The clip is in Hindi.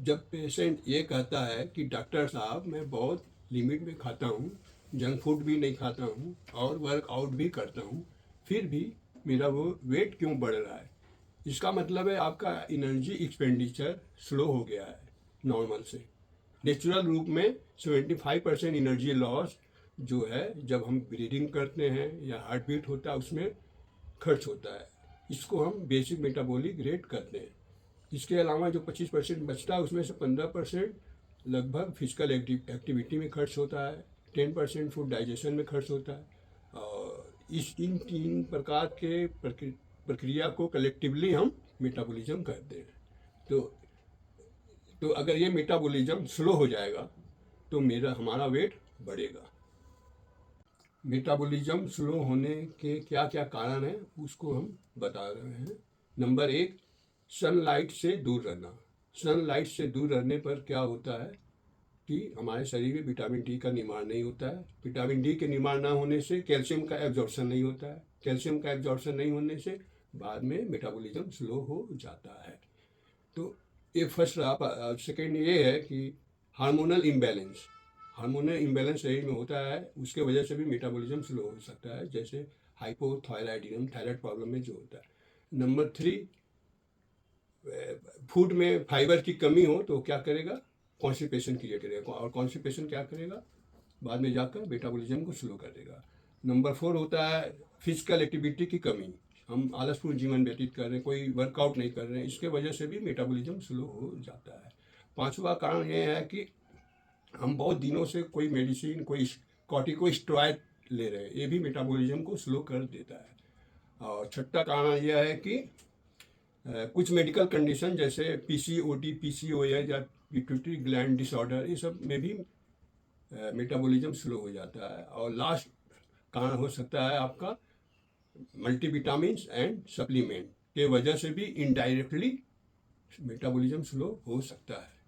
जब पेशेंट ये कहता है कि डॉक्टर साहब मैं बहुत लिमिट में खाता हूँ, जंक फूड भी नहीं खाता हूँ और वर्कआउट भी करता हूँ, फिर भी मेरा वो वेट क्यों बढ़ रहा है, इसका मतलब है आपका एनर्जी एक्सपेंडिचर स्लो हो गया है नॉर्मल से। नेचुरल रूप में 75% एनर्जी लॉस जो है जब हम ब्रीदिंग करते हैं या हार्ट बीट होता है उसमें खर्च होता है। इसको हम बेसिक मेटाबॉलिक रेट कहते हैं। इसके अलावा जो 25% बचता है उसमें से 15% लगभग फिजिकल एक्टिविटी में खर्च होता है, 10% फूड डाइजेशन में खर्च होता है। और इन तीन प्रकार के प्रक्रिया को कलेक्टिवली हम मेटाबॉलिज्म कहते हैं। तो अगर ये मेटाबॉलिज्म स्लो हो जाएगा तो हमारा वेट बढ़ेगा। मेटाबॉलिज्म स्लो होने के क्या क्या कारण हैं उसको हम बता रहे हैं। नंबर 1, सनलाइट से दूर रहना। सनलाइट से दूर रहने पर क्या होता है कि हमारे शरीर में विटामिन डी का निर्माण नहीं होता है। विटामिन डी के निर्माण ना होने से कैल्शियम का एब्जॉर्प्शन नहीं होता है। कैल्शियम का एब्जॉर्प्शन नहीं होने से बाद में मेटाबॉलिज्म स्लो हो जाता है। तो ये फर्स्ट रहा। सेकेंड ये है कि हार्मोनल इम्बैलेंस। हार्मोनल इम्बैलेंस शरीर में होता है, उसके वजह से भी मेटाबॉलिज्म स्लो हो सकता है, जैसे हाइपोथायराइडिज्म, थायराइड प्रॉब्लम में जो होता है। नंबर 3, फूड में फाइबर की कमी हो तो क्या करेगा, कॉन्स्टिपेशन क्रिएट करेगा, और कॉन्स्टिपेशन क्या करेगा, बाद में जाकर मेटाबॉलिज्म को स्लो कर देगा। नंबर 4 होता है फिजिकल एक्टिविटी की कमी। हम आलसपूर्ण जीवन व्यतीत कर रहे हैं, कोई वर्कआउट नहीं कर रहे हैं, इसके वजह से भी मेटाबॉलिज्म स्लो हो जाता है। पांचवा कारण ये है कि हम बहुत दिनों से कोई मेडिसिन, कोई कॉर्टिकोस्टेरॉइड ले रहे हैं, ये भी मेटाबॉलिज्म को स्लो कर देता है। और छठा कारण यह है कि कुछ मेडिकल कंडीशन जैसे पीसीओडी, पीसीओएस या पिट्यूटरी ग्लैंड डिसऑर्डर, ये सब में भी मेटाबॉलिज्म स्लो हो जाता है। और लास्ट कारण हो सकता है आपका मल्टीविटामिन्स एंड सप्लीमेंट के वजह से भी इनडायरेक्टली मेटाबॉलिज्म स्लो हो सकता है।